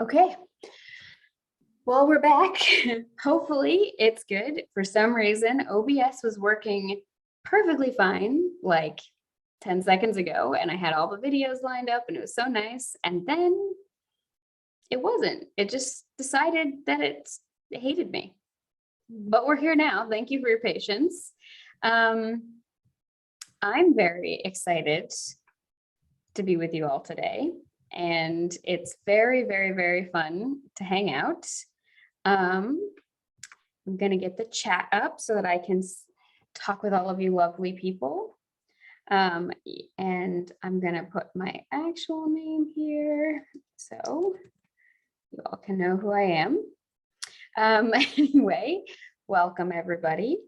Okay, well, we're back. Hopefully it's good. For some reason, OBS was working perfectly fine like 10 seconds ago, and I had all the videos lined up and it was so nice. And then it wasn't. It just decided that it hated me. But we're here now. Thank you for your patience. I'm very excited to be with you all today. And it's very, very, very fun to hang out. I'm going to get the chat up so that I can talk with all of you lovely people. And I'm going to put my actual name here so you all can know who I am. Anyway, welcome everybody.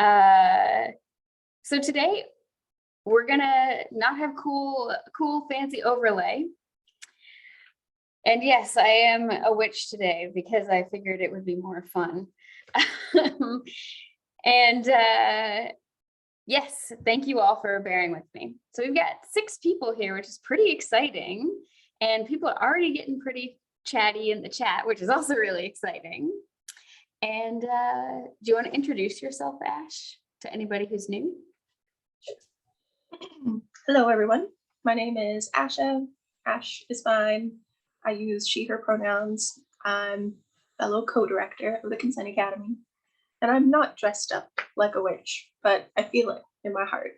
So today we're gonna not have cool fancy overlay. And yes, I am a witch today because I figured it would be more fun. And yes, thank you all for bearing with me. So we've got 6 people here, which is pretty exciting. And people are already getting pretty chatty in the chat, which is also really exciting. And do you want to introduce yourself, Ash, to anybody who's new? Hello, everyone. My name is Asha. Ash is fine. I use she, her pronouns. I'm fellow co-director of the Consent Academy. And I'm not dressed up like a witch, but I feel it in my heart.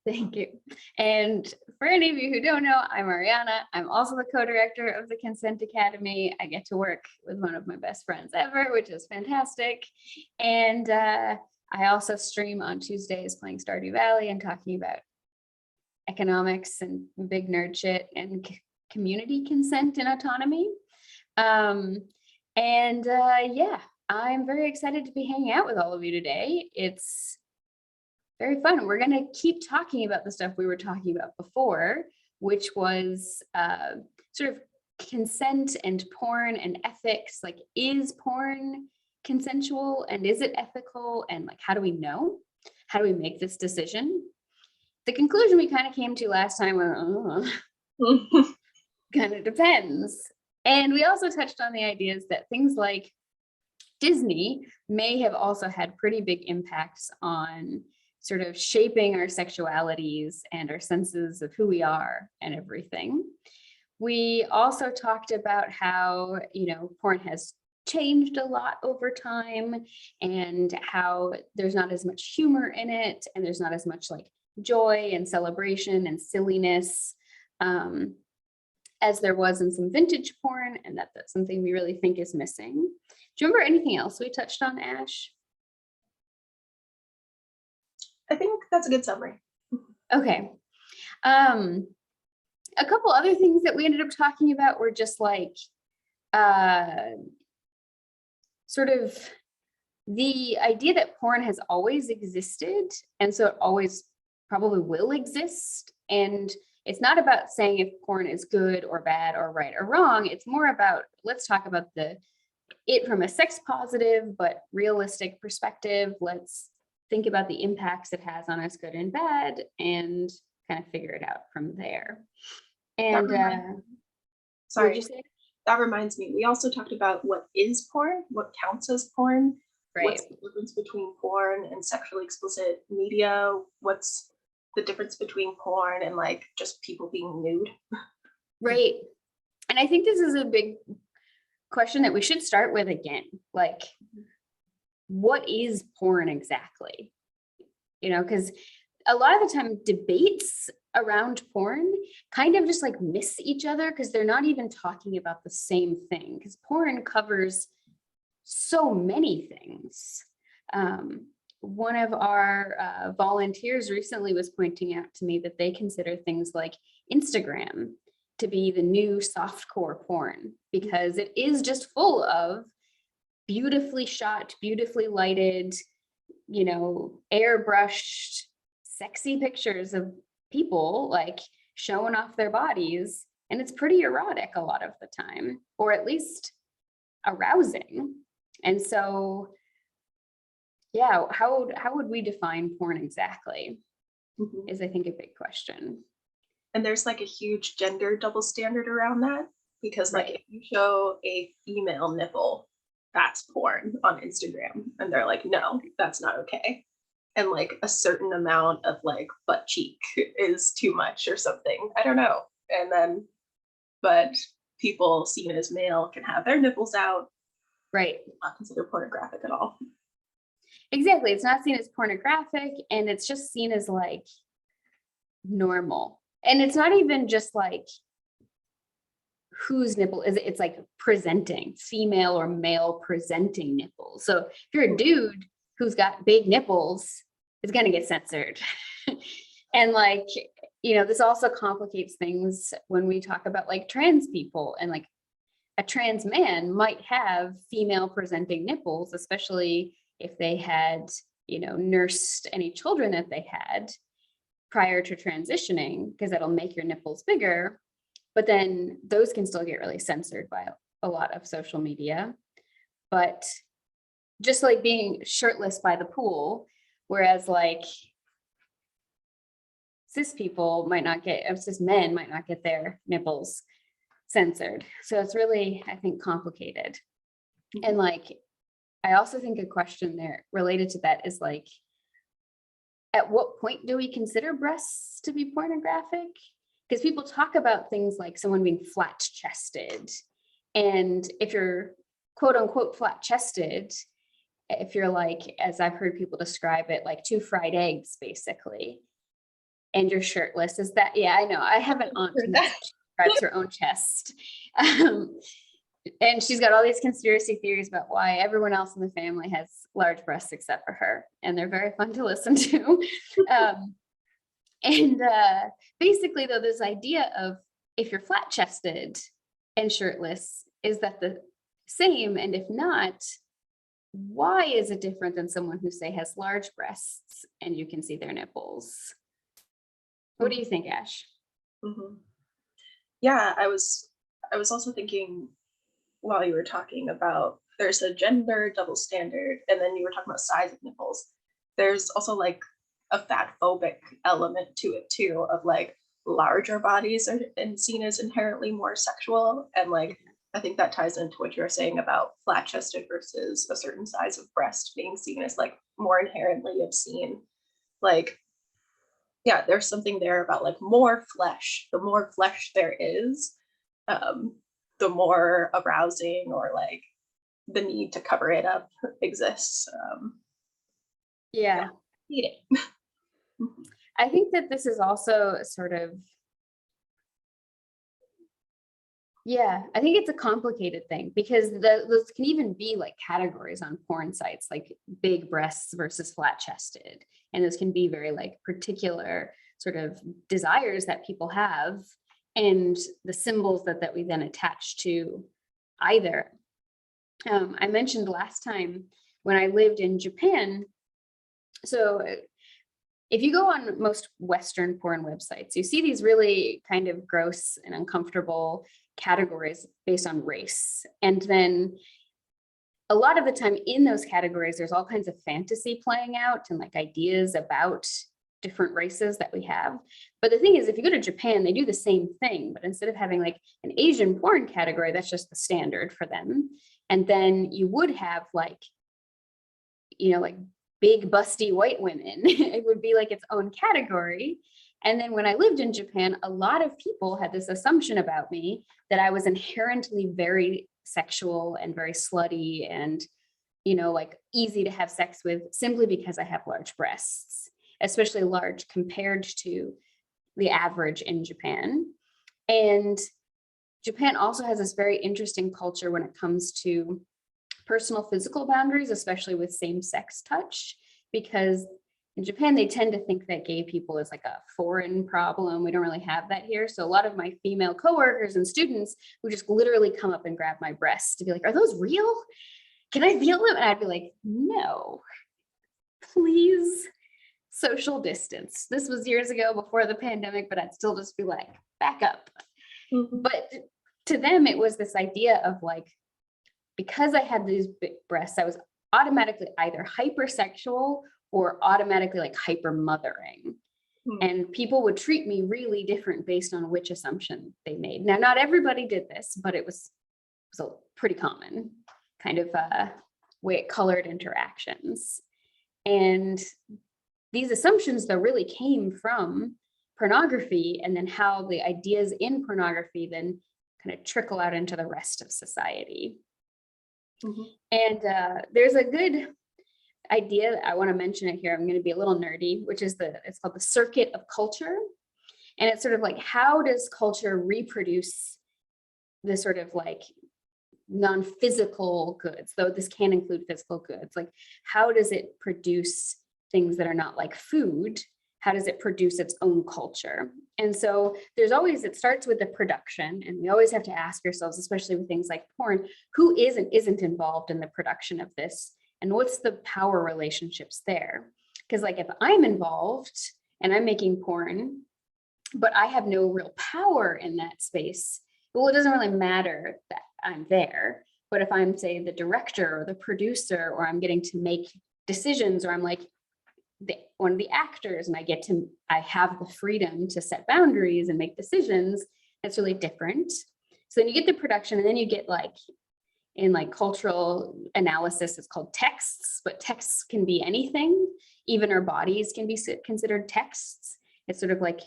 Thank you. And for any of you who don't know, I'm Ariana. I'm also the co-director of the Consent Academy. I get to work with one of my best friends ever, which is fantastic. And I also stream on Tuesdays playing Stardew Valley and talking about economics and big nerd shit and community consent and autonomy. Yeah, I'm very excited to be hanging out with all of you today. It's very fun. We're going to keep talking about the stuff we were talking about before, which was sort of consent and porn and ethics. Like, is porn consensual and is it ethical? And like, how do we know? How do we make this decision? The conclusion we kind of came to last time was, kind of depends. And we also touched on the ideas that things like Disney may have also had pretty big impacts on sort of shaping our sexualities and our senses of who we are and everything. We also talked about how, porn has changed a lot over time and how there's not as much humor in it and there's not as much like joy and celebration and silliness as there was in some vintage porn, and that's something we really think is missing. Do you remember anything else we touched on, Ash? I think that's a good summary. Okay. A couple other things that we ended up talking about were just like sort of the idea that porn has always existed, and so it always probably will exist. And it's not about saying if porn is good or bad or right or wrong. It's more about, let's talk about it from a sex positive but realistic perspective. Let's think about the impacts it has on us, good and bad, and kind of figure it out from there. And sorry, what did you say? That reminds me, we also talked about what is porn, what counts as porn, right? What's the difference between porn and sexually explicit media? What's the difference between porn and like just people being nude? Right. And I think this is a big question that we should start with again. Like, what is porn exactly? Because a lot of the time debates around porn kind of just like miss each other because they're not even talking about the same thing, because porn covers so many things. One of our volunteers recently was pointing out to me that they consider things like Instagram to be the new softcore porn, because it is just full of beautifully shot, beautifully lighted, airbrushed, sexy pictures of people like showing off their bodies. And it's pretty erotic a lot of the time, or at least arousing. And so, yeah, how would we define porn exactly? Is, I think, a big question. And there's like a huge gender double standard around that, because like if you show a female nipple, that's porn on Instagram. And they're like, no, that's not okay. And like a certain amount of like butt cheek is too much or something. I don't know. And then, but people seen as male can have their nipples out. Right. Not considered pornographic at all. Exactly. It's not seen as pornographic, and it's just seen as like normal. And it's not even just like whose nipple is it? It's like presenting, female or male presenting nipples. So if you're a dude who's got big nipples, it's going to get censored. And like, this also complicates things when we talk about like trans people, and like a trans man might have female presenting nipples, especially if they had, nursed any children that they had prior to transitioning, because that'll make your nipples bigger. But then those can still get really censored by a lot of social media. But just like being shirtless by the pool, whereas like cis men might not get their nipples censored. So it's really, I think, complicated. And like, I also think a question there related to that is like, at what point do we consider breasts to be pornographic? Because people talk about things like someone being flat chested. And if you're quote unquote flat chested, if you're like, as I've heard people describe it, like 2 fried eggs, basically, and you're shirtless, is that, yeah, I know. I have an aunt who describes her own chest. And she's got all these conspiracy theories about why everyone else in the family has large breasts except for her. And they're very fun to listen to. Basically, though, this idea of if you're flat chested and shirtless, is that the same? And if not, why is it different than someone who, say, has large breasts and you can see their nipples? What do you think, Ash? Mm-hmm. Yeah, I was also thinking while you were talking about there's a gender double standard, and then you were talking about size of nipples. There's also like a fat phobic element to it too, of like larger bodies are seen as inherently more sexual. And like, I think that ties into what you were saying about flat chested versus a certain size of breast being seen as like more inherently obscene. Like, yeah, there's something there about like more flesh. The more flesh there is, the more arousing, or like the need to cover it up exists. Yeah. I think that this is also sort of, I think it's a complicated thing, because those can even be like categories on porn sites, like big breasts versus flat chested. And those can be very like particular sort of desires that people have, and the symbols that we then attach to either. I mentioned last time when I lived in Japan. So if you go on most Western porn websites, you see these really kind of gross and uncomfortable categories based on race. And then a lot of the time in those categories, there's all kinds of fantasy playing out and like ideas about different races that we have. But the thing is, if you go to Japan, they do the same thing, but instead of having like an Asian porn category, that's just the standard for them. And then you would have like, like big busty white women. It would be like its own category. And then when I lived in Japan, a lot of people had this assumption about me that I was inherently very sexual and very slutty and, like easy to have sex with, simply because I have large breasts, especially large compared to the average in Japan. And Japan also has this very interesting culture when it comes to personal physical boundaries, especially with same-sex touch, because in Japan, they tend to think that gay people is like a foreign problem. We don't really have that here. So a lot of my female coworkers and students would just literally come up and grab my breasts to be like, are those real? Can I feel them? And I'd be like, no, please, social distance. This was years ago before the pandemic, but I'd still just be like, back up. Mm-hmm. But to them, it was this idea of like, because I had these big breasts, I was automatically either hypersexual or automatically like hyper mothering. And people would treat me really different based on which assumption they made. Now, not everybody did this, but it was a pretty common kind of way it colored interactions. And these assumptions, though, really came from pornography, and then how the ideas in pornography then kind of trickle out into the rest of society. And there's a good idea, I want to mention it here, I'm going to be a little nerdy, which is it's called the circuit of culture. And it's sort of like, how does culture reproduce the sort of like non-physical goods, though this can include physical goods? Like, how does it produce things that are not like food? How does it produce its own culture? And so there's always, it starts with the production, and we always have to ask ourselves, especially with things like porn, who isn't involved in the production of this, and what's the power relationships there? Because like, if I'm involved and I'm making porn, but I have no real power in that space, well, it doesn't really matter that I'm there. But if I'm, say, the director or the producer, or I'm getting to make decisions, or I'm like one of the actors and I have the freedom to set boundaries and make decisions, that's really different. So then you get the production, and then you get like, in like cultural analysis, it's called texts, but texts can be anything. Even our bodies can be considered texts. It's sort of like,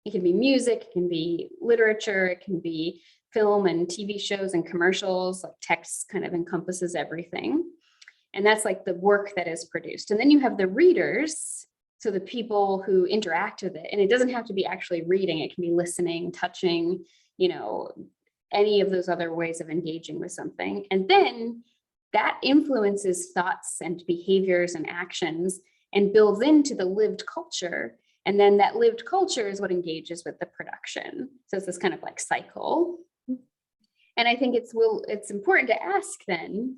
it can be music, it can be literature, it can be film and TV shows and commercials. Like, text kind of encompasses everything. And that's like the work that is produced. And then you have the readers, so the people who interact with it. And it doesn't have to be actually reading, it can be listening, touching, any of those other ways of engaging with something. And then that influences thoughts and behaviors and actions and builds into the lived culture. And then that lived culture is what engages with the production. So it's this kind of like cycle. And I think it's important to ask then,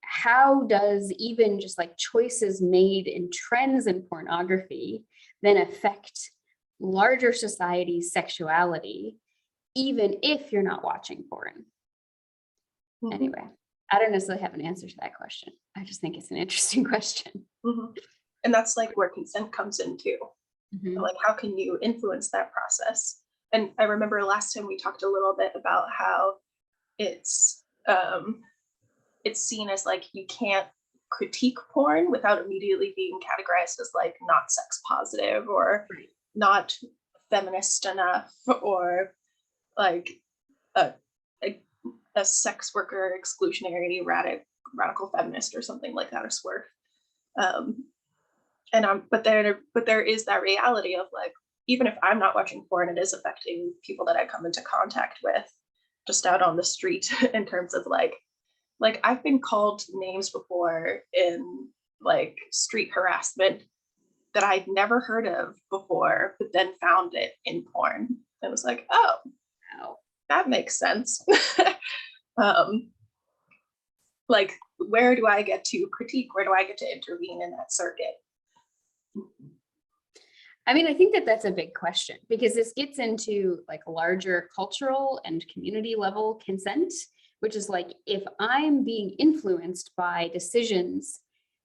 how does even just like choices made in trends in pornography then affect larger society's sexuality, even if you're not watching porn? Anyway, I don't necessarily have an answer to that question. I just think it's an interesting question. And that's like where consent comes in too. Like, how can you influence that process? And I remember last time we talked a little bit about how it's seen as like, you can't critique porn without immediately being categorized as like not sex positive, or not feminist enough, or like a sex worker exclusionary radical feminist or something like that, or swerve. But there is that reality of like, even if I'm not watching porn, it is affecting people that I come into contact with just out on the street in terms of like I've been called names before in like street harassment that I'd never heard of before, but then found it in porn. It was like, oh, that makes sense. Like, where do I get to critique? Where do I get to intervene in that circuit? I mean, I think that's a big question, because this gets into like larger cultural and community level consent, which is like, if I'm being influenced by decisions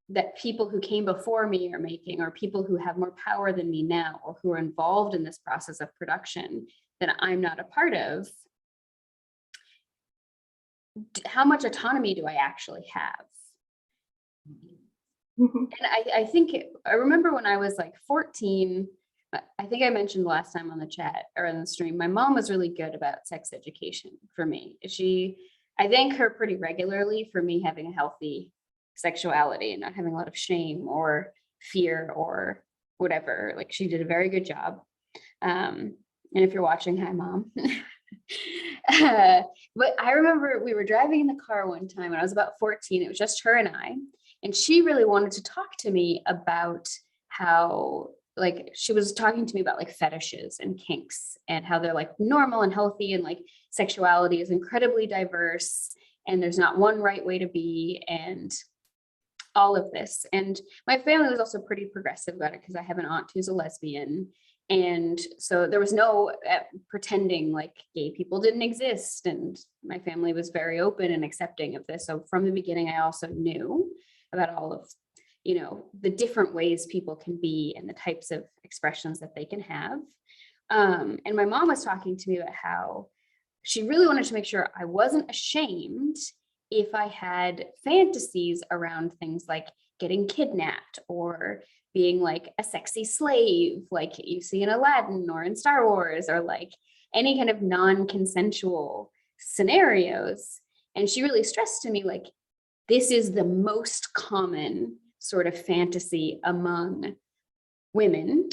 that people who came before me are making, or people who have more power than me now, or who are involved in this process of production that I'm not a part of, how much autonomy do I actually have? And I remember when I was like 14, I think I mentioned last time on the chat or in the stream, my mom was really good about sex education for me. I thank her pretty regularly for me having a healthy sexuality and not having a lot of shame or fear or whatever. Like, she did a very good job. And if you're watching, hi, Mom. But I remember we were driving in the car one time when I was about 14. It was just her and I. And she really wanted to talk to me about how, like, she was talking to me about like fetishes and kinks and how they're like normal and healthy, and like sexuality is incredibly diverse and there's not one right way to be, and all of this. And my family was also pretty progressive about it, because I have an aunt who's a lesbian. And so there was no pretending like gay people didn't exist. And my family was very open and accepting of this. So from the beginning, I also knew about all of, the different ways people can be and the types of expressions that they can have. And my mom was talking to me about how she really wanted to make sure I wasn't ashamed if I had fantasies around things like getting kidnapped or being like a sexy slave, like you see in Aladdin or in Star Wars, or like any kind of non-consensual scenarios. And she really stressed to me, like, this is the most common sort of fantasy among women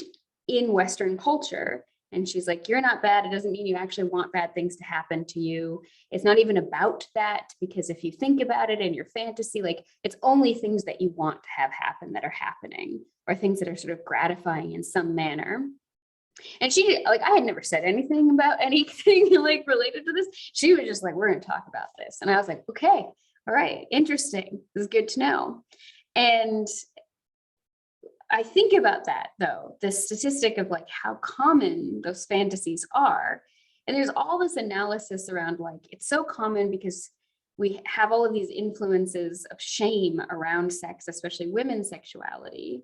in Western culture. And she's like, you're not bad. It doesn't mean you actually want bad things to happen to you. It's not even about that, because if you think about it in your fantasy, like, it's only things that you want to have happen that are happening, or things that are sort of gratifying in some manner. And she, like, I had never said anything about anything like related to this. She was just like, we're going to talk about this. And I was like, okay, all right, interesting. This is good to know. And I think about that, though, the statistic of like how common those fantasies are. And there's all this analysis around, like, it's so common because we have all of these influences of shame around sex, especially women's sexuality.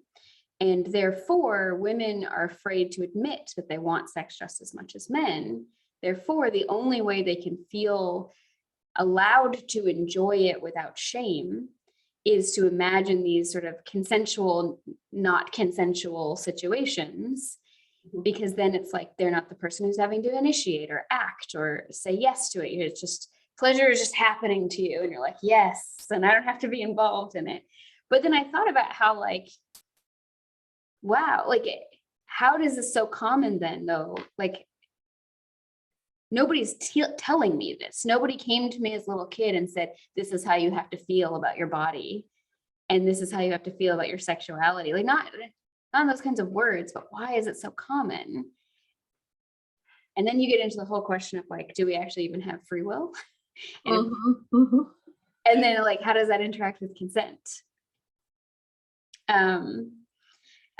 And therefore, women are afraid to admit that they want sex just as much as men. Therefore, the only way they can feel allowed to enjoy it without shame is to imagine these sort of consensual, not consensual situations, because then it's like they're not the person who's having to initiate or act or say yes to it. It's just, pleasure is just happening to you, and you're like, yes, and I don't have to be involved in it. But then I thought about how, like, wow, like, how does this so common then, though? Like, nobody's telling me this. Nobody came to me as a little kid and said, this is how you have to feel about your body, and this is how you have to feel about your sexuality. Like, not those kinds of words, but why is it so common? And then you get into the whole question of, like, do we actually even have free will? And, and then, like, how does that interact with consent?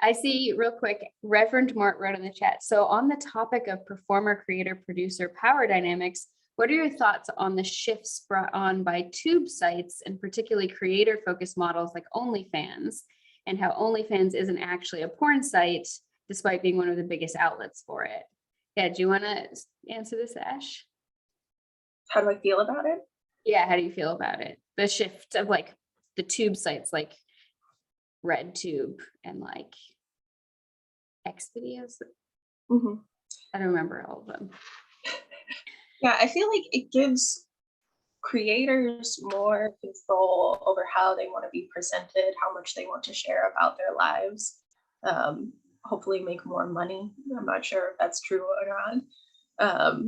I see, real quick, Reverend Mort wrote in the chat. So on the topic of performer, creator, producer power dynamics, what are your thoughts on the shifts brought on by tube sites, and particularly creator focused models like OnlyFans, and how OnlyFans isn't actually a porn site, despite being one of the biggest outlets for it? Yeah, do you want to answer this, Ash? How do I feel about it? Yeah, how do you feel about it? The shift of, like, the tube sites like RedTube and like X videos. I don't remember all of them. Yeah, I feel like it gives creators more control over how they want to be presented, how much they want to share about their lives, hopefully make more money. I'm not sure if that's true or not.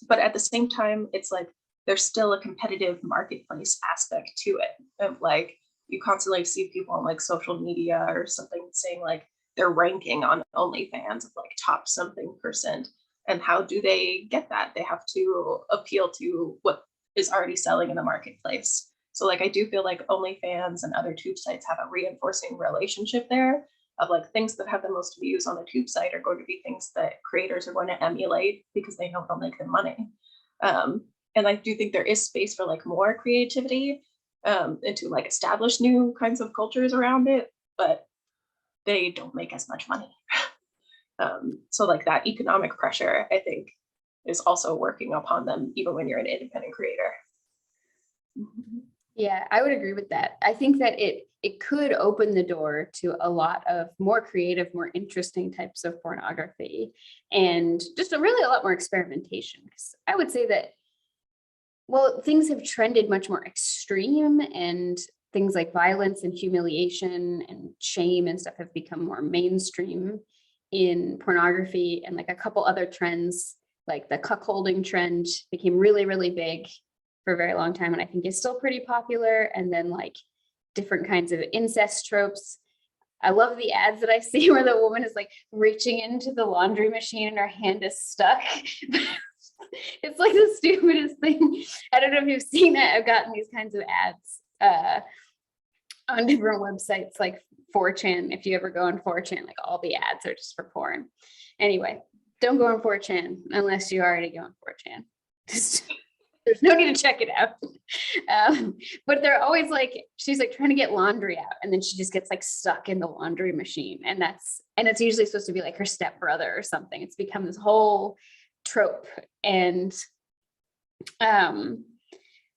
But at the same time, it's like there's still a competitive marketplace aspect to it, of like, you constantly see people on like social media or something saying like they're ranking on OnlyFans of like top something percent. And how do they get that? They have to appeal to what is already selling in the marketplace. So like, I do feel like OnlyFans and other tube sites have a reinforcing relationship there, of like, things that have the most views on the tube site are going to be things that creators are going to emulate because they know they'll make them money. And I do think there is space for like more creativity, and to like establish new kinds of cultures around it, but they don't make as much money. So like that economic pressure, I think, is also working upon them, even when you're an independent creator. Yeah, I would agree with that. I think that it could open the door to a lot of more creative, more interesting types of pornography, and just really a lot more experimentation. Because I would say that, well, things have trended much more extreme, and things like violence and humiliation and shame and stuff have become more mainstream in pornography. And like a couple other trends, like the cuckolding trend became really, really big for a very long time, and I think is still pretty popular. And then like different kinds of incest tropes. I love the ads that I see where the woman is like reaching into the laundry machine and her hand is stuck. It's like the stupidest thing. I don't know if you've seen that. I've gotten these kinds of ads on different websites like 4chan. If you ever go on 4chan, like all the ads are just for porn. Anyway, don't go on 4chan unless you already go on 4chan. There's no need to check it out. But they're always like, she's like trying to get laundry out, and then she just gets like stuck in the laundry machine. And it's usually supposed to be like her stepbrother or something. It's become this whole trope. And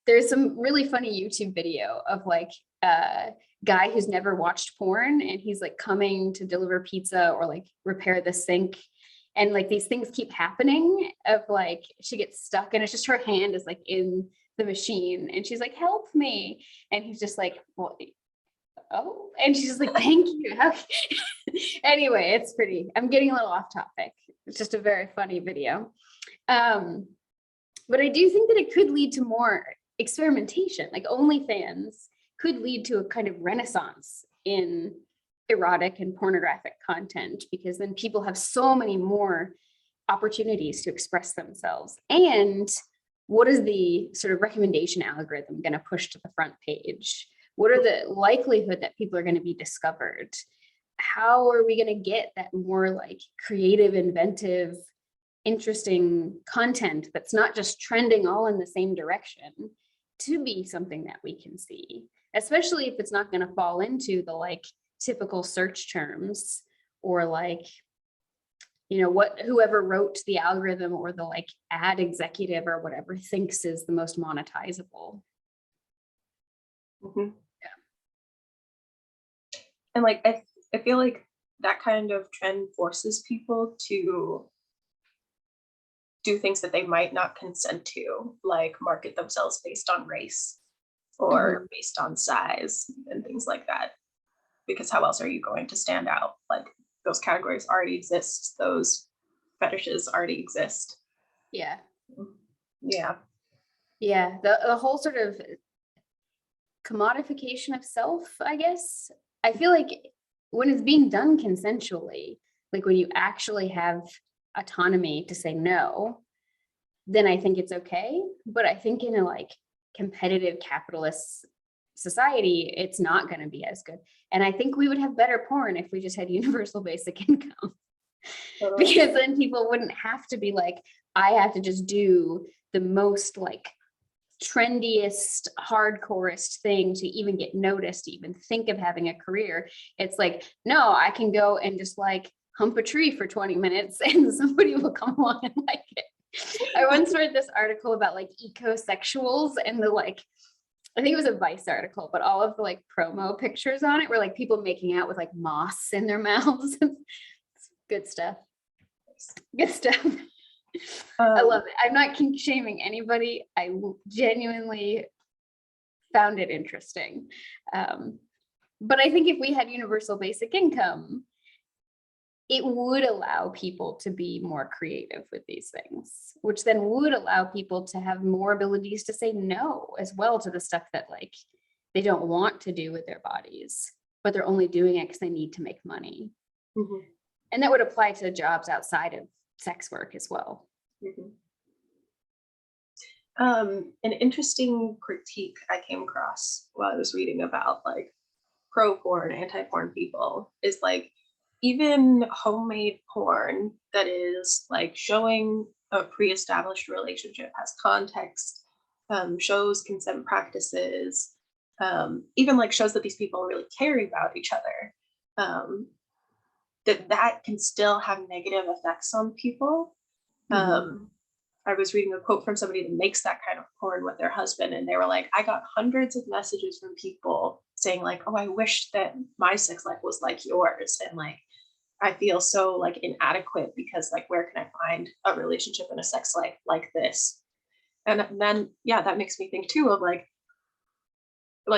there's some really funny YouTube video of like a guy who's never watched porn, and he's like coming to deliver pizza or like repair the sink. And like these things keep happening of like, she gets stuck and it's just her hand is like in the machine and she's like, help me. And he's just like, well, oh, and she's just like, thank you. Anyway, I'm getting a little off topic. It's just a very funny video. But I do think that it could lead to more experimentation. Like OnlyFans could lead to a kind of renaissance in erotic and pornographic content, because then people have so many more opportunities to express themselves. And what is the sort of recommendation algorithm going to push to the front page? What are the likelihood that people are going to be discovered? How are we going to get that more like creative, inventive, interesting content that's not just trending all in the same direction to be something that we can see, especially if it's not going to fall into the like typical search terms, or like, you know, what whoever wrote the algorithm or the like ad executive or whatever thinks is the most monetizable. Mm-hmm. Yeah. And like I feel like that kind of trend forces people to do things that they might not consent to, like market themselves based on race or based on size and things like that. Because how else are you going to stand out? Like those categories already exist. Those fetishes already exist. Yeah. Yeah. Yeah. The whole sort of commodification of self, I guess. I feel like when it's being done consensually, like when you actually have autonomy to say no, then I think it's okay. But I think in a like competitive capitalist society, it's not going to be as good. And I think we would have better porn if we just had universal basic income. Totally. Because then people wouldn't have to be like, I have to just do the most like trendiest, hardcorest thing to even get noticed, to even think of having a career. It's like, no, I can go and just like hump a tree for 20 minutes and somebody will come along and like it. I once read this article about like ecosexuals, and the like, I think it was a Vice article, but all of the like promo pictures on it were like people making out with like moss in their mouths. Good stuff. Good stuff. I love it. I'm not kink shaming anybody. I genuinely found it interesting. But I think if we had universal basic income, it would allow people to be more creative with these things, which then would allow people to have more abilities to say no as well to the stuff that like they don't want to do with their bodies, but they're only doing it because they need to make money. Mm-hmm. And that would apply to jobs outside of sex work as well. Mm-hmm. An interesting critique I came across while I was reading about like pro-porn, anti-porn people is like, even homemade porn that is like showing a pre-established relationship, has context, shows consent practices, even like shows that these people are really caring about each other, that can still have negative effects on people. Mm-hmm. I was reading a quote from somebody that makes that kind of porn with their husband, and they were like, I got hundreds of messages from people saying like, oh, I wish that my sex life was like yours. And like, I feel so like inadequate because like, where can I find a relationship and a sex life like this? And then, yeah, that makes me think too of like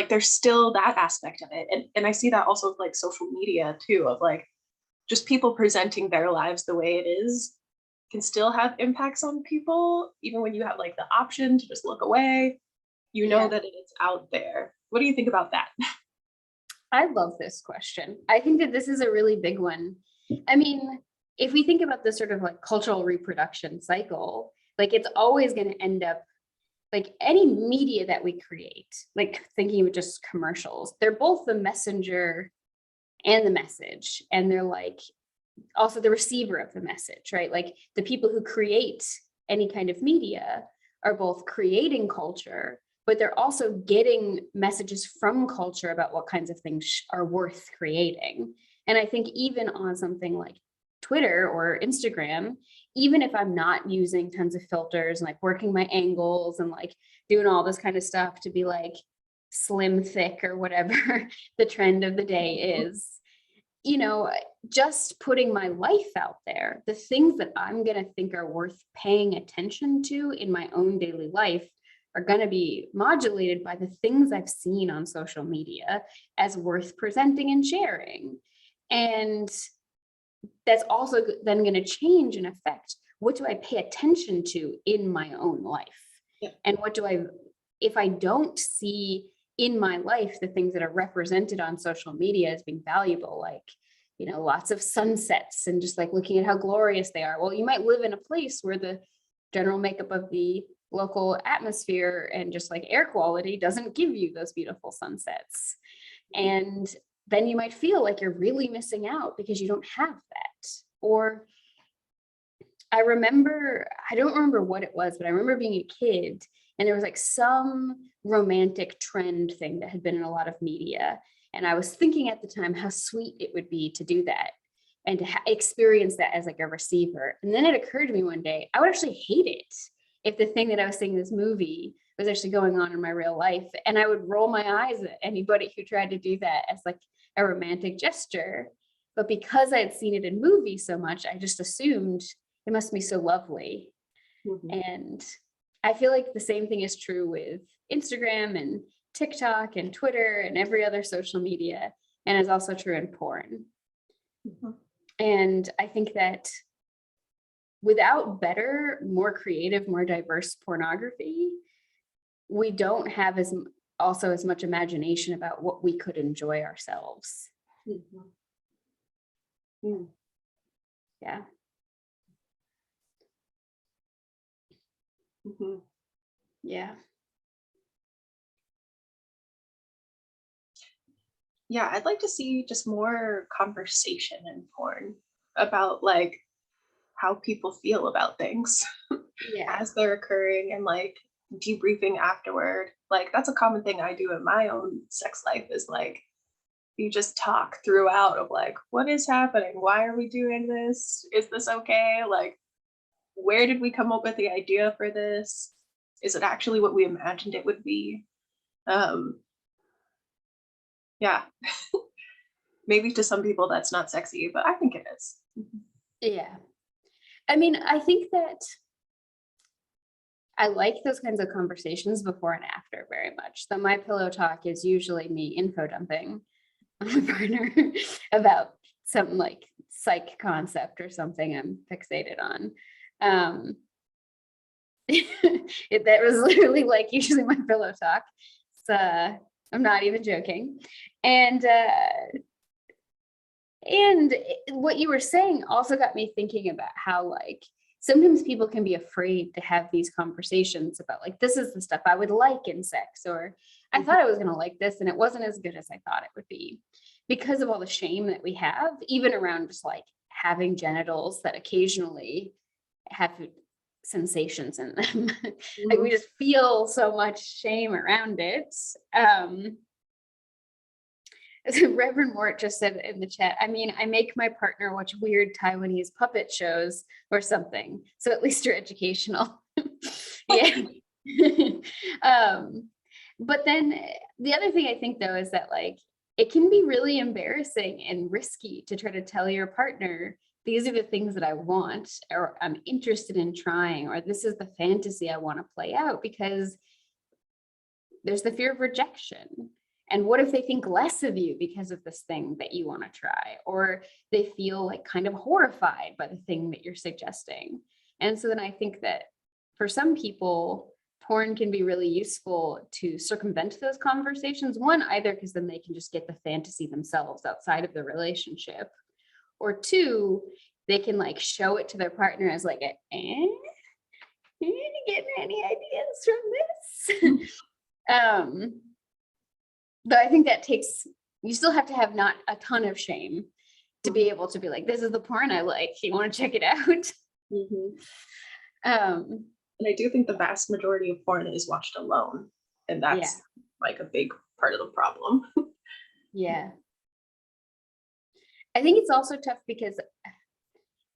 there's still that aspect of it. And I see that also with like social media too, of like just people presenting their lives the way it is can still have impacts on people, even when you have like the option to just look away, you know that it's out there. What do you think about that? I love this question. I think that this is a really big one. I mean, if we think about this sort of like cultural reproduction cycle, like it's always going to end up like any media that we create, like thinking of just commercials, they're both the messenger and the message. And they're like also the receiver of the message, right? Like the people who create any kind of media are both creating culture, but they're also getting messages from culture about what kinds of things are worth creating. And I think even on something like Twitter or Instagram, even if I'm not using tons of filters and like working my angles and like doing all this kind of stuff to be like slim, thick, or whatever the trend of the day is, you know, just putting my life out there, the things that I'm going to think are worth paying attention to in my own daily life are going to be modulated by the things I've seen on social media as worth presenting and sharing. And that's also then going to change and affect what do I pay attention to in my own life? Yeah. And what do I, if I don't see in my life the things that are represented on social media as being valuable, like, you know, lots of sunsets and just like looking at how glorious they are. Well, you might live in a place where the general makeup of the local atmosphere and just like air quality doesn't give you those beautiful sunsets. And then you might feel like you're really missing out because you don't have that. Or I don't remember what it was, but I remember being a kid and there was like some romantic trend thing that had been in a lot of media. And I was thinking at the time how sweet it would be to do that and to experience that as like a receiver. And then it occurred to me one day, I would actually hate it if the thing that I was seeing in this movie was actually going on in my real life. And I would roll my eyes at anybody who tried to do that as like a romantic gesture. But because I had seen it in movies so much, I just assumed it must be so lovely. Mm-hmm. And I feel like the same thing is true with Instagram and TikTok and Twitter and every other social media, and is also true in porn. Mm-hmm. And I think that without better, more creative, more diverse pornography, we don't have as much imagination about what we could enjoy ourselves. Mm-hmm. Mm. Yeah. Mm-hmm. Yeah. Yeah, I'd like to see just more conversation in porn about like how people feel about things Yeah. as they're occurring and like debriefing afterward. Like that's a common thing I do in my own sex life is like you just talk throughout of like what is happening? Why are we doing this? Is this okay? Like where did we come up with the idea for this? Is it actually what we imagined it would be? Yeah. Maybe to some people that's not sexy, but I think it is. Yeah. I mean, I think that I like those kinds of conversations before and after very much. The My Pillow talk is usually me info dumping on my partner about some like psych concept or something I'm fixated on. That was literally like usually my pillow talk. So I'm not even joking. And what you were saying also got me thinking about how like sometimes people can be afraid to have these conversations about like, this is the stuff I would like in sex, or I thought I was going to like this and it wasn't as good as I thought it would be because of all the shame that we have, even around just like having genitals that occasionally have sensations in them. Like we just feel so much shame around it. Reverend Mort just said in the chat, I mean, I make my partner watch weird Taiwanese puppet shows or something. So at least you're educational. Yeah. But then the other thing I think though is that like, it can be really embarrassing and risky to try to tell your partner, these are the things that I want, or I'm interested in trying, or this is the fantasy I want to play out, because there's the fear of rejection. And what if they think less of you because of this thing that you want to try, or they feel like kind of horrified by the thing that you're suggesting? And so then I think that for some people, porn can be really useful to circumvent those conversations. One, either because then they can just get the fantasy themselves outside of the relationship, or two, they can like show it to their partner as like, you getting any ideas from this? Though I think that takes, you still have to have not a ton of shame to be able to be like, this is the porn I like, you want to check it out? And I do think the vast majority of porn is watched alone. And that's like a big part of the problem. Yeah. I think it's also tough because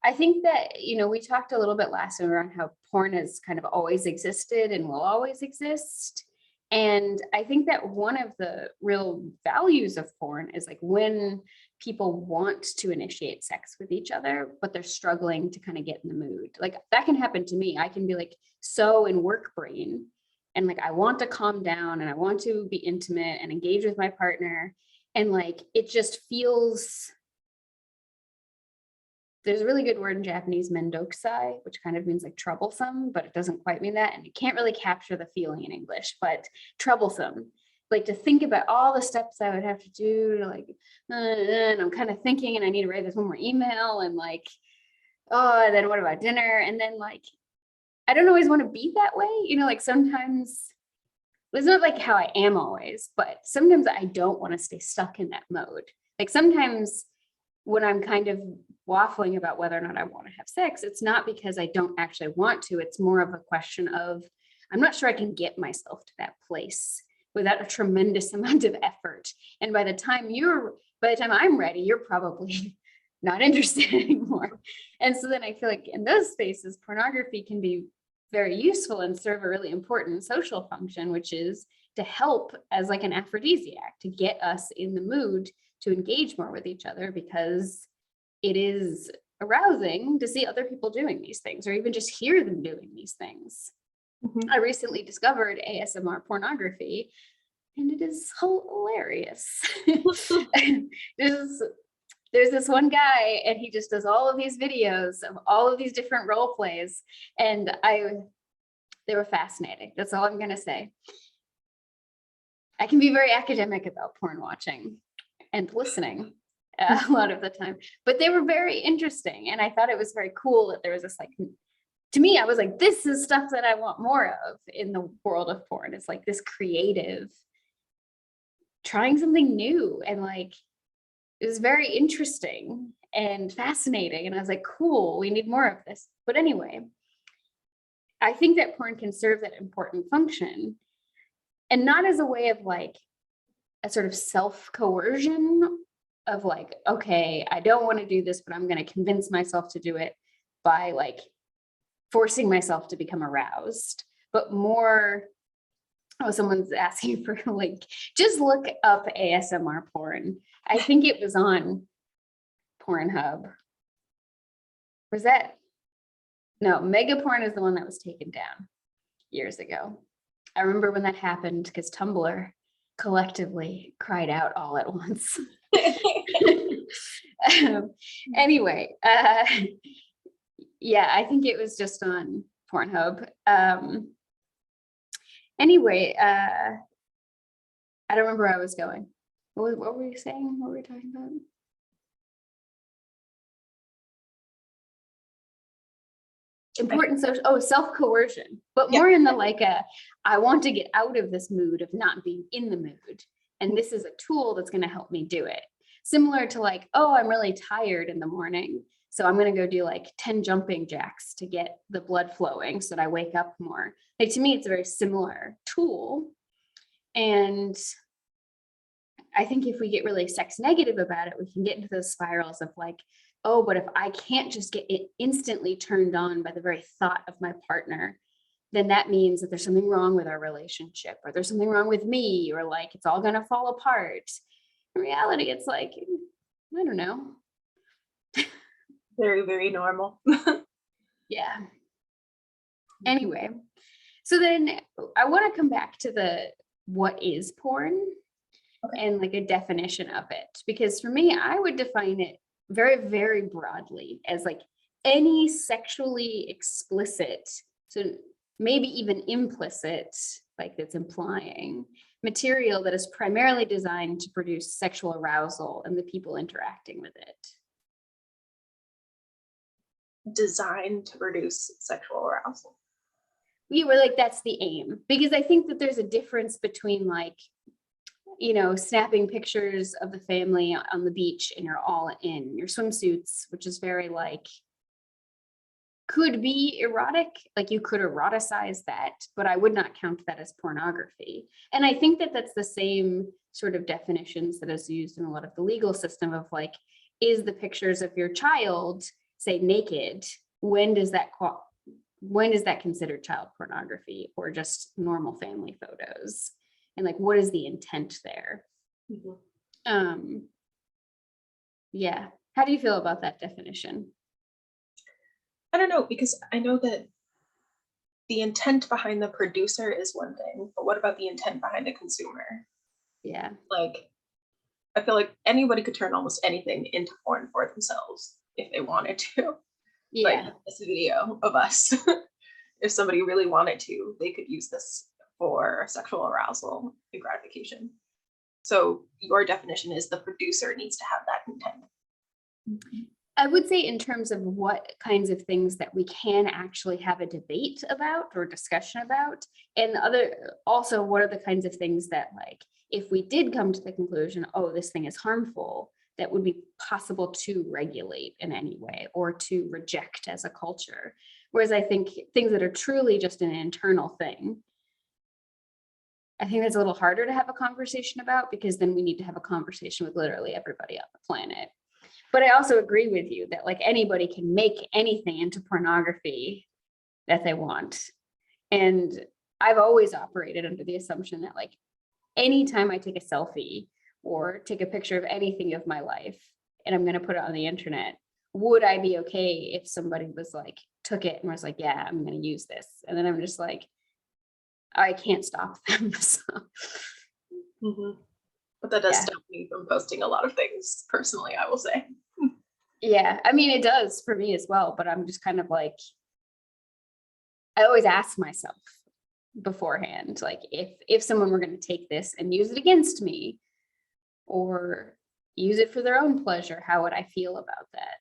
I think that, you know, we talked a little bit last time around how porn has kind of always existed and will always exist. And I think that one of the real values of porn is like when people want to initiate sex with each other, but they're struggling to kind of get in the mood. Like that can happen to me. I can be like so in work brain and like I want to calm down and I want to be intimate and engage with my partner. And like it just feels, there's a really good word in Japanese, mendokusai, which kind of means like troublesome, but it doesn't quite mean that. And you can't really capture the feeling in English, but troublesome. Like to think about all the steps I would have to do to like, and I'm kind of thinking, and I need to write this one more email and like, oh, and then what about dinner? And then like, I don't always want to be that way. You know, like sometimes it's not like how I am always, but sometimes I don't want to stay stuck in that mode. Like sometimes when I'm kind of waffling about whether or not I want to have sex, it's not because I don't actually want to. It's more of a question of, I'm not sure I can get myself to that place without a tremendous amount of effort. And by the time I'm ready, you're probably not interested anymore. And so then I feel like in those spaces, pornography can be very useful and serve a really important social function, which is to help as like an aphrodisiac to get us in the mood to engage more with each other, because it is arousing to see other people doing these things or even just hear them doing these things. I recently discovered ASMR pornography and it is hilarious. There's this one guy and he just does all of these videos of all of these different role plays, and they were fascinating. That's all I'm going to say. I can be very academic about porn watching and listening a lot of the time, but they were very interesting. And I thought it was very cool that there was this like, to me, I was like, this is stuff that I want more of in the world of porn. It's like this creative, trying something new. And like, it was very interesting and fascinating. And I was like, cool, we need more of this. But anyway, I think that porn can serve that important function, and not as a way of like a sort of self-coercion of like, okay, I don't want to do this, but I'm going to convince myself to do it by like forcing myself to become aroused, but more, oh, someone's asking for like, just look up ASMR porn. I think it was on Pornhub. Was that? No, Mega Porn is the one that was taken down years ago. I remember when that happened because Tumblr collectively cried out all at once. Anyway, yeah, I think it was just on Pornhub. Anyway, I don't remember where I was going. What were you saying? What were we talking about? Important social, self-coercion, but more in the like I want to get out of this mood of not being in the mood. And this is a tool that's going to help me do it. Similar to like, oh, I'm really tired in the morning, so I'm going to go do like 10 jumping jacks to get the blood flowing so that I wake up more. Like to me, it's a very similar tool. And I think if we get really sex negative about it, we can get into those spirals of like, oh, but if I can't just get it instantly turned on by the very thought of my partner, then that means that there's something wrong with our relationship, or there's something wrong with me, or like it's all going to fall apart. In reality, it's like, I don't know. Very, very normal. Yeah. Anyway, so then I want to come back to the what is porn and like a definition of it, because for me, I would define it very, very broadly as like any sexually explicit, so maybe even implicit, like that's implying material that is primarily designed to produce sexual arousal in the people interacting with it. Designed to produce sexual arousal. We were like, that's the aim, because I think that there's a difference between like, you know, snapping pictures of the family on the beach and you're all in your swimsuits, which is very like could be erotic, like you could eroticize that, but I would not count that as pornography. And I think that that's the same sort of definitions that is used in a lot of the legal system of like, is the pictures of your child, say naked, when does that considered child pornography or just normal family photos? And like, what is the intent there? Yeah. How do you feel about that definition? I don't know, because I know that the intent behind the producer is one thing, but what about the intent behind the consumer? Yeah. Like, I feel like anybody could turn almost anything into porn for themselves if they wanted to. Yeah. Like this video of us. If somebody really wanted to, they could use this for sexual arousal and gratification. So your definition is the producer needs to have that intent. I would say in terms of what kinds of things that we can actually have a debate about or discussion about, and also what are the kinds of things that, like, if we did come to the conclusion, oh, this thing is harmful, that would be possible to regulate in any way or to reject as a culture. Whereas I think things that are truly just an internal thing, I think that's a little harder to have a conversation about, because then we need to have a conversation with literally everybody on the planet. But I also agree with you that like anybody can make anything into pornography that they want. And I've always operated under the assumption that like anytime I take a selfie or take a picture of anything of my life and I'm going to put it on the internet, would I be okay if somebody was like, took it and was like, yeah, I'm going to use this. And then I'm just like, I can't stop them. So. But that does stop me from posting a lot of things personally, I will say. Yeah, I mean, it does for me as well, but I'm just kind of like, I always ask myself beforehand, like if someone were going to take this and use it against me or use it for their own pleasure, how would I feel about that?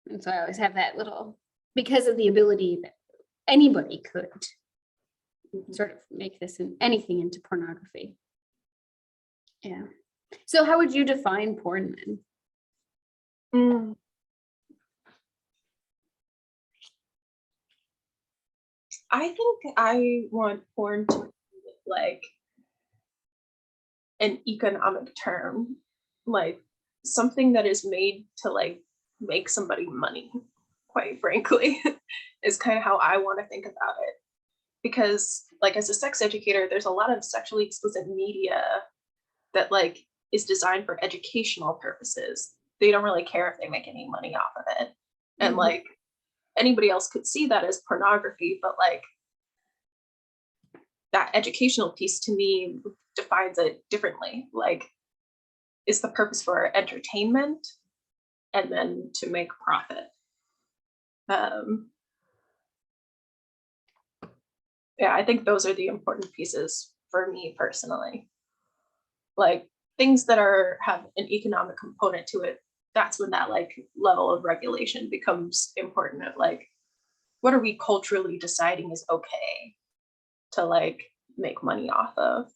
And so I always have that little, because of the ability that anybody could sort of make this in anything into pornography. Yeah. So how would you define porn then? I think I want porn to be like an economic term, like something that is made to like make somebody money, quite frankly, is kind of how I want to think about it. Because like as a sex educator, there's a lot of sexually explicit media that like is designed for educational purposes. They don't really care if they make any money off of it. And like anybody else could see that as pornography, but like that educational piece to me defines it differently. Like, is the purpose for entertainment and then to make profit? Yeah, I think those are the important pieces for me personally. Like things that have an economic component to it, that's when that like level of regulation becomes important. Of like, what are we culturally deciding is okay to like make money off of?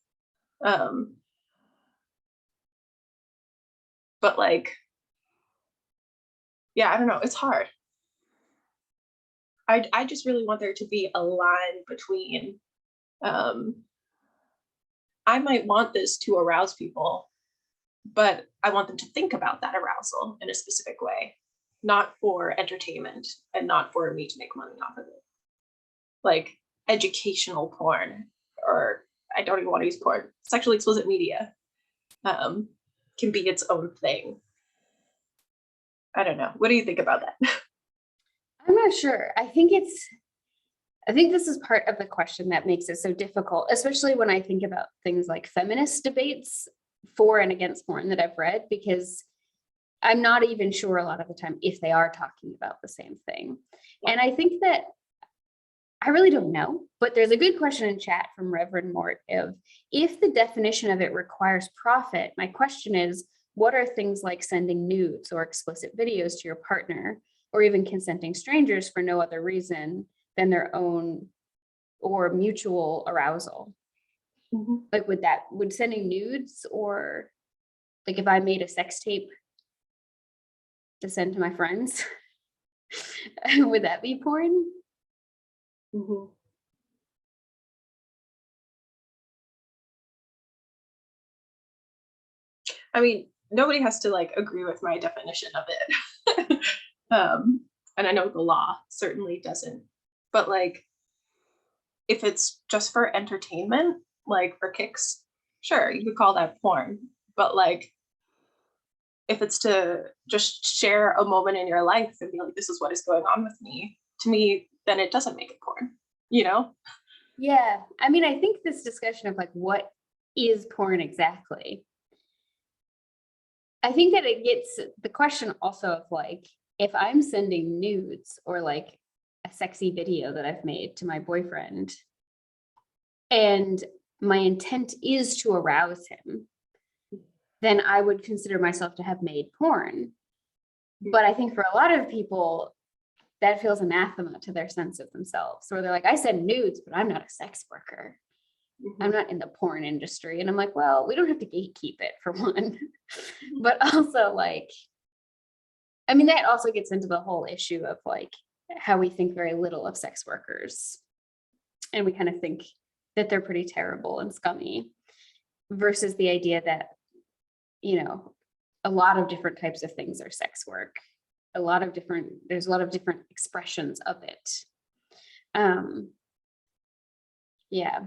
But like, yeah, I don't know, it's hard. I just really want there to be a line between I might want this to arouse people, but I want them to think about that arousal in a specific way, not for entertainment and not for me to make money off of it. Like educational porn, or I don't even want to use porn, sexually explicit media can be its own thing. I don't know. What do you think about that? I'm not sure. I think this is part of the question that makes it so difficult, especially when I think about things like feminist debates for and against porn that I've read, because I'm not even sure a lot of the time if they are talking about the same thing. And I think that I really don't know, but there's a good question in chat from Reverend Mort of, if the definition of it requires profit, my question is, what are things like sending nudes or explicit videos to your partner, or even consenting strangers for no other reason than their own or mutual arousal? Like would sending nudes, or like if I made a sex tape to send to my friends, Would that be porn? Mhm. I mean, nobody has to like agree with my definition of it. And I know the law certainly doesn't. But like if it's just for entertainment, like for kicks, sure, you could call that porn. But like if it's to just share a moment in your life and be like, this is what is going on with me, to me, then it doesn't make it porn, you know? Yeah. I mean, I think this discussion of like, what is porn exactly? I think that it gets the question also of like, if I'm sending nudes or like a sexy video that I've made to my boyfriend, and my intent is to arouse him, then I would consider myself to have made porn. But I think for a lot of people, that feels anathema to their sense of themselves. Or they're like, I send nudes, but I'm not a sex worker. I'm not in the porn industry. And I'm like, well, we don't have to gatekeep it for one. But also like, I mean, that also gets into the whole issue of like how we think very little of sex workers. And we kind of think that they're pretty terrible and scummy versus the idea that, you know, a lot of different types of things are sex work. There's a lot of different expressions of it. Yeah.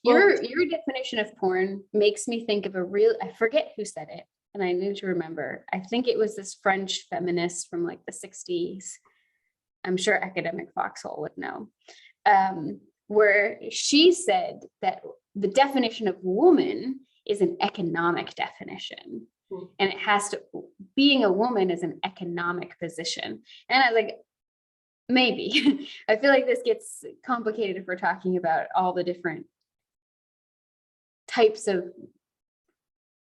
Your definition of porn makes me think of I forget who said it, and I need to remember. I think it was this French feminist from like the 60s. I'm sure Academic Foxhole would know. Where she said that the definition of woman is an economic definition. And it has to, being a woman is an economic position. And I was like, maybe. I feel like this gets complicated if we're talking about all the different types of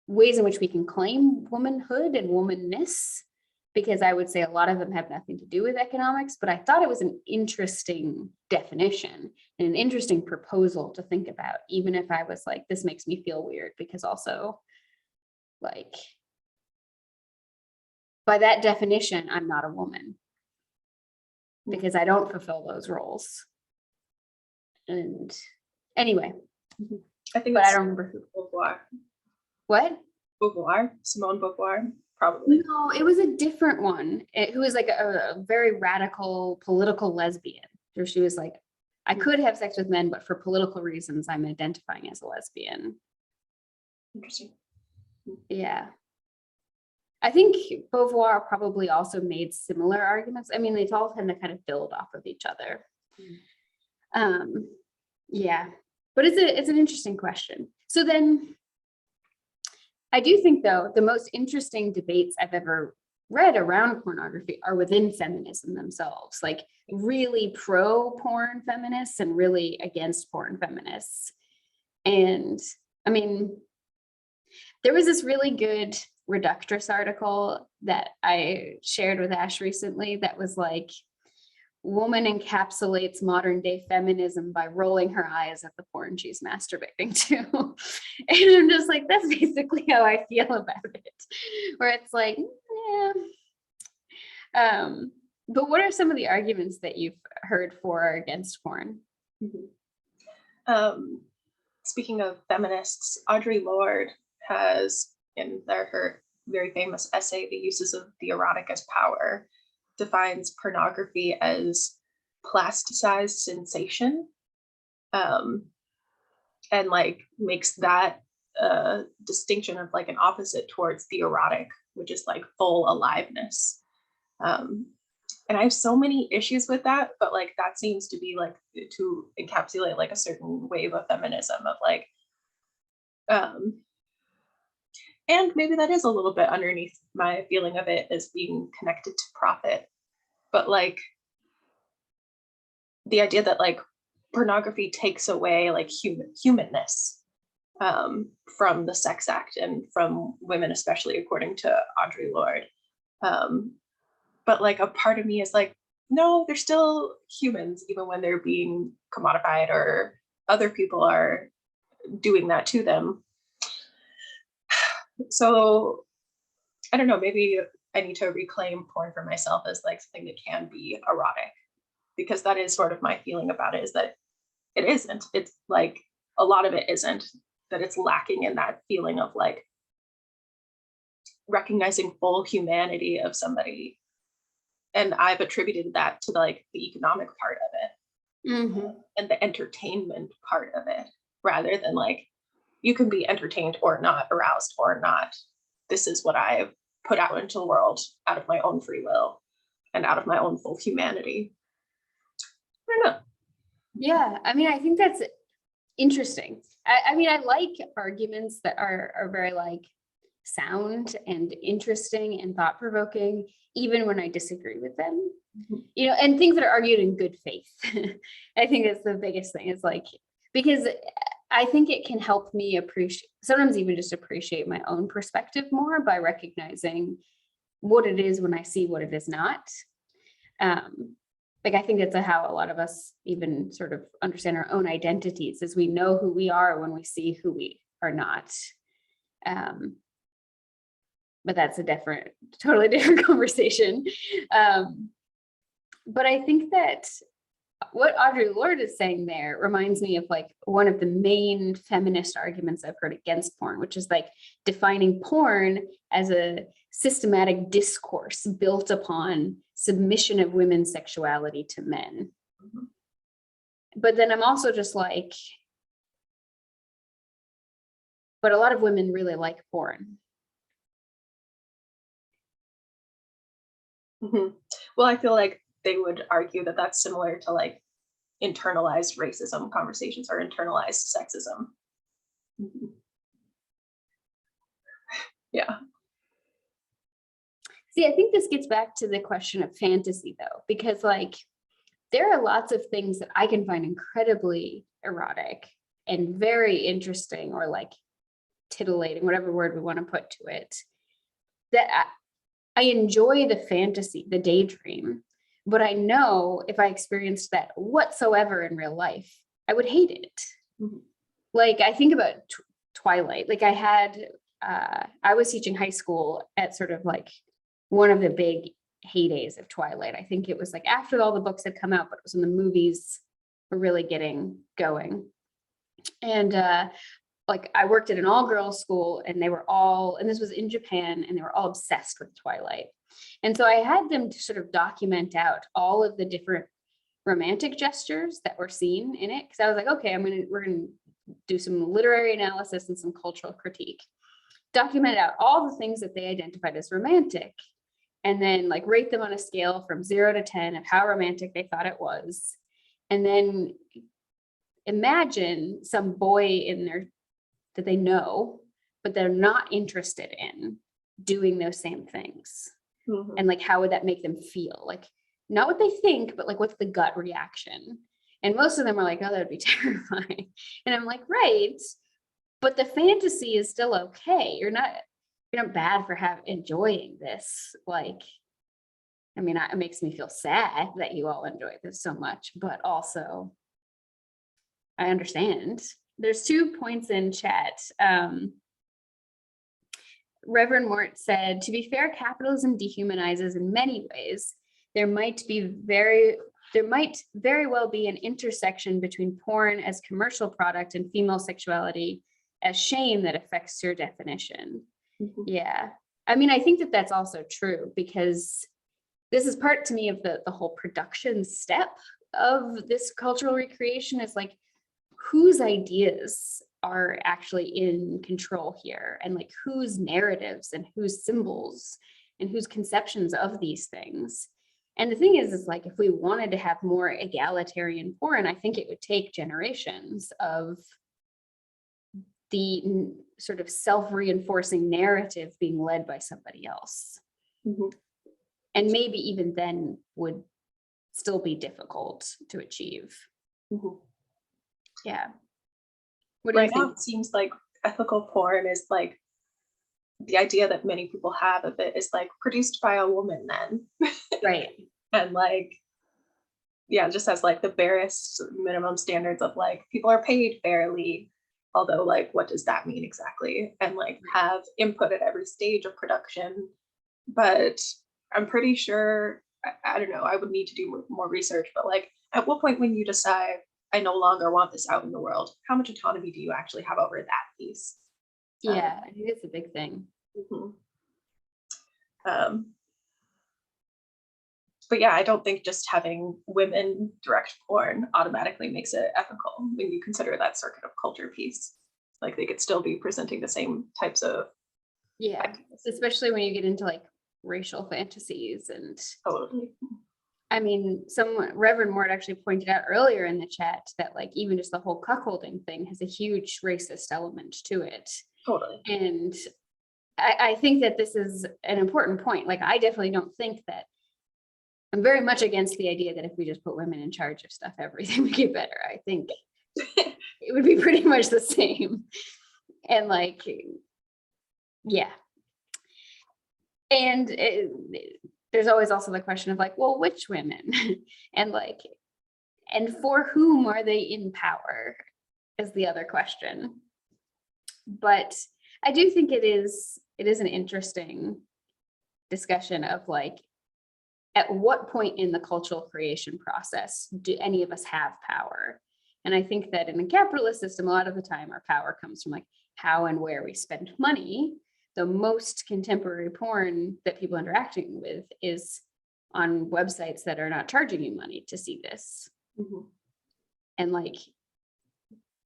ways in which we can claim womanhood and womanness, because I would say a lot of them have nothing to do with economics, but I thought it was an interesting definition and an interesting proposal to think about, even if I was like, this makes me feel weird, because also like, by that definition, I'm not a woman because I don't fulfill those roles. And anyway, I think but I don't remember who. Beauvoir. What? Beauvoir, Simone Beauvoir, probably. No, it was a different one. Who was like a very radical political lesbian. Where she was like, I could have sex with men, but for political reasons, I'm identifying as a lesbian. Interesting. Yeah. I think Beauvoir probably also made similar arguments. I mean, they all tend to kind of build off of each other. Yeah, but it's an interesting question. So then I do think, though, the most interesting debates I've ever read around pornography are within feminism themselves, like really pro-porn feminists and really against porn feminists. And I mean, there was this really good Reductress article that I shared with Ash recently that was like, woman encapsulates modern day feminism by rolling her eyes at the porn she's masturbating to. And I'm just like, that's basically how I feel about it, where it's like, yeah. But what are some of the arguments that you've heard for or against porn? Speaking of feminists, Audre Lorde has, in her very famous essay, The Uses of the Erotic as Power, defines pornography as plasticized sensation, and like makes that distinction of like an opposite towards the erotic, which is like full aliveness. And I have so many issues with that, but like that seems to be like to encapsulate like a certain wave of feminism of like, and maybe that is a little bit underneath my feeling of it as being connected to profit. But like the idea that like pornography takes away like humanness from the sex act and from women, especially according to Audre Lorde. But like a part of me is like, no, they're still humans, even when they're being commodified or other people are doing that to them. So I don't know, maybe I need to reclaim porn for myself as like something that can be erotic, because that is sort of my feeling about it, is that it isn't. It's like a lot of it isn't, that it's lacking in that feeling of like recognizing full humanity of somebody. And I've attributed that to like the economic part of it and the entertainment part of it, rather than like, you can be entertained or not, aroused or not. This is what I've put out into the world out of my own free will and out of my own full humanity. I don't know. Yeah, I mean, I think that's interesting. I mean, I like arguments that are very like sound and interesting and thought-provoking, even when I disagree with them. You know, and things that are argued in good faith. I think that's the biggest thing, is like, because I think it can help me appreciate, sometimes even just appreciate my own perspective more by recognizing what it is when I see what it is not. Like, I think it's how a lot of us even sort of understand our own identities, is we know who we are when we see who we are not. But that's a totally different conversation. But I think that what Audre Lorde is saying there reminds me of like one of the main feminist arguments I've heard against porn, which is like defining porn as a systematic discourse built upon submission of women's sexuality to men. But then I'm also just like, but a lot of women really like porn. Well, I feel like they would argue that that's similar to like internalized racism conversations or internalized sexism. Yeah. See, I think this gets back to the question of fantasy though, because like there are lots of things that I can find incredibly erotic and very interesting, or like titillating, whatever word we want to put to it, that I enjoy the fantasy, the daydream, but I know if I experienced that whatsoever in real life, I would hate it. Like, I think about Twilight. Like, I was teaching high school at sort of like one of the big heydays of Twilight. I think it was like after all the books had come out, but it was when the movies were really getting going. And like, I worked at an all-girls school, and they were all, and this was in Japan, and they were all obsessed with Twilight. And so I had them to sort of document out all of the different romantic gestures that were seen in it. Because I was like, okay, we're gonna do some literary analysis and some cultural critique. Document out all the things that they identified as romantic, and then like rate them on a scale from 0 to 10 of how romantic they thought it was. And then imagine some boy in there that they know, but they're not interested in doing those same things. And like, how would that make them feel? Like, not what they think, but like, what's the gut reaction? And most of them are like, oh, that would be terrifying. And I'm like, right, but the fantasy is still okay. You're not bad for enjoying this. Like, I mean, it makes me feel sad that you all enjoy this so much, but also I understand. There's 2 points in chat. Reverend Mort said, to be fair, capitalism dehumanizes in many ways. There might very well be an intersection between porn as commercial product and female sexuality as shame that affects your definition. Yeah. I mean, I think that that's also true, because this is part to me of the whole production step of this cultural recreation, is like, whose ideas are actually in control here, and like whose narratives and whose symbols and whose conceptions of these things. And the thing is like, if we wanted to have more egalitarian porn, I think it would take generations of the sort of self-reinforcing narrative being led by somebody else. And maybe even then would still be difficult to achieve. Yeah. What do you think? Right now, it seems like ethical porn is like, the idea that many people have of it is like produced by a woman then. Right. And like, yeah, just as like the barest minimum standards of like, people are paid fairly, although like, what does that mean exactly? And like, have input at every stage of production, but I'm pretty sure, I don't know, I would need to do more research, but like, at what point when you decide, I no longer want this out in the world, how much autonomy do you actually have over that piece? Yeah, I think it's a big thing. Mhm. But yeah, I don't think just having women direct porn automatically makes it ethical when you consider that circuit of culture piece. Like they could still be presenting the same types of Yeah, ideas. especially when you get into like racial fantasies. And Totally. I mean, Reverend Mort actually pointed out earlier in the chat that like even just the whole cuckolding thing has a huge racist element to it. Totally. And I think that this is an important point. Like, I definitely don't think that, I'm very much against the idea that if we just put women in charge of stuff, everything would get better. I think it would be pretty much the same. And like, yeah. And there's always also the question of like, well, which women? And like, and for whom are they in power is the other question. But I do think it is an interesting discussion of like, at what point in the cultural creation process do any of us have power? And I think that in a capitalist system, a lot of the time our power comes from like how and where we spend money. The most contemporary porn that people are interacting with is on websites that are not charging you money to see this. Mhm. And like,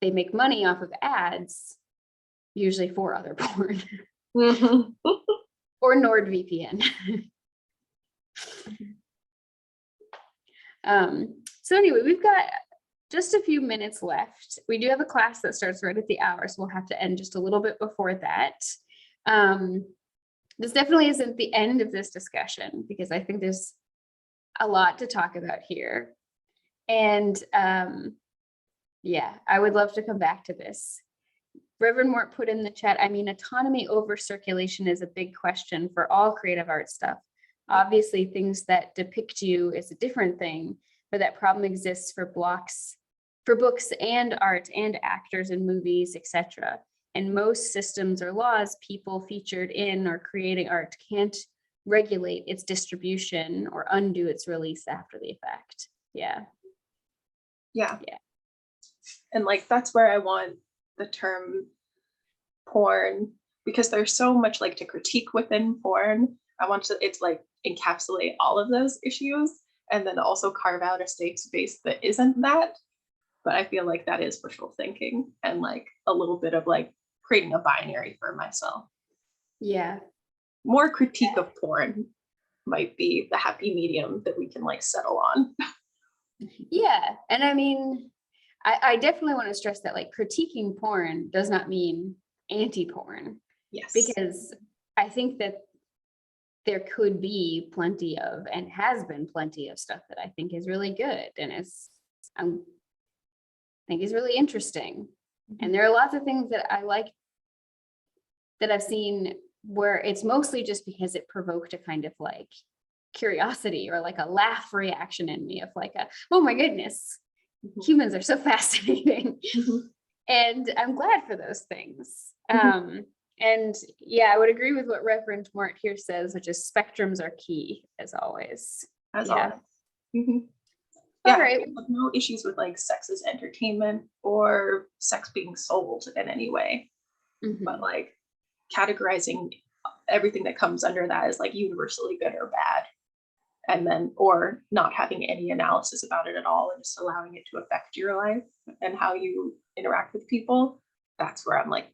they make money off of ads, usually for other porn. Mhm. Or NordVPN. So anyway, we've got just a few minutes left. We do have a class that starts right at the hour, so we'll have to end just a little bit before that. This definitely isn't the end of this discussion because I think there's a lot to talk about here. And yeah, I would love to come back to this. Reverend Mort put in the chat, I mean, autonomy over circulation is a big question for all creative art stuff. Obviously, things that depict you is a different thing, but that problem exists for books and art and actors and movies, etc. And most systems or laws people featured in or creating art can't regulate its distribution or undo its release after the effect. Yeah. Yeah. Yeah. And like, that's where I want the term porn, because there's so much like to critique within porn. I want to, it's like encapsulate all of those issues and then also carve out a safe space that isn't that. But I feel like that is wishful thinking and like a little bit of like creating a binary for myself. Yeah. More critique of porn might be the happy medium that we can like settle on. Yeah. And I mean, I definitely want to stress that like critiquing porn does not mean anti-porn. Yes. Because I think that there could be plenty of, and has been plenty of stuff that I think is really good and I think is really interesting. And there are lots of things that I like that I've seen where it's mostly just because it provoked a kind of like curiosity or like a laugh reaction in me of like oh my goodness, humans are so fascinating. And I'm glad for those things. And yeah, I would agree with what Reverend Mort here says, which is spectrums are key as always. As yeah. always. All Yeah, right. no issues with like sex as entertainment or sex being sold in any way. But like categorizing everything that comes under that as like universally good or bad, and then or not having any analysis about it at all and just allowing it to affect your life and how you interact with people, that's where I'm like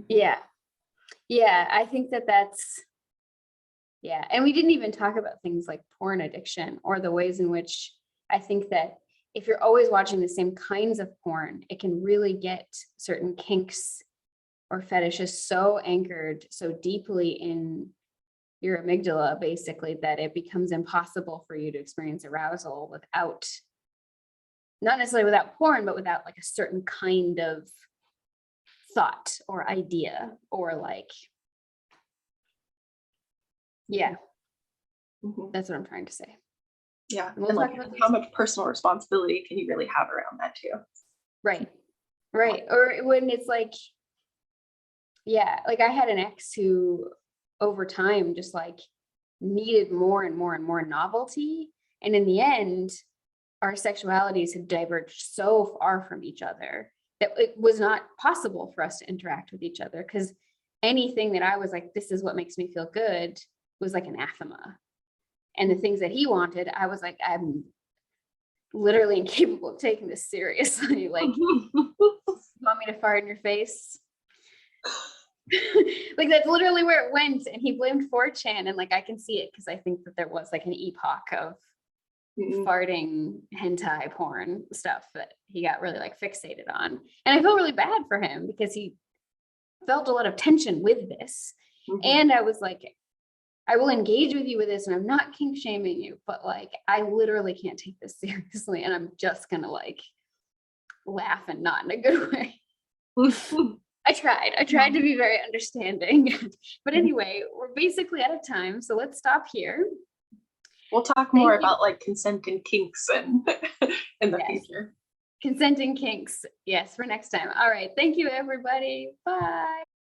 yeah I think that's yeah. And we didn't even talk about things like porn addiction or the ways in which I think that if you're always watching the same kinds of porn, it can really get certain kinks or fetishes so anchored so deeply in your amygdala, basically, that it becomes impossible for you to experience arousal without, not necessarily without porn, but without like a certain kind of thought or idea or like, yeah, that's what I'm trying to say. Yeah, and and like how much personal responsibility can you really have around that too? Right. Or when it's like, yeah, like I had an ex who over time just like needed more and more and more novelty. And in the end, our sexualities had diverged so far from each other that it was not possible for us to interact with each other, because anything that I was like, this is what makes me feel good, was like anathema. And the things that he wanted, I was like, I'm literally incapable of taking this seriously. Like, you want me to fart in your face? Like, that's literally where it went. And he blamed 4chan, and like I can see it because I think that there was like an epoch of farting hentai porn stuff that he got really like fixated on. And I feel really bad for him because he felt a lot of tension with this. And I was like, I will engage with you with this, and I'm not kink shaming you, but like, I literally can't take this seriously, and I'm just gonna like laugh, and not in a good way. I tried to be very understanding. But anyway, we're basically out of time, so let's stop here. We'll talk more about like consent and kinks and in the future. Consent and kinks, yes, for next time. All right, thank you, everybody. Bye.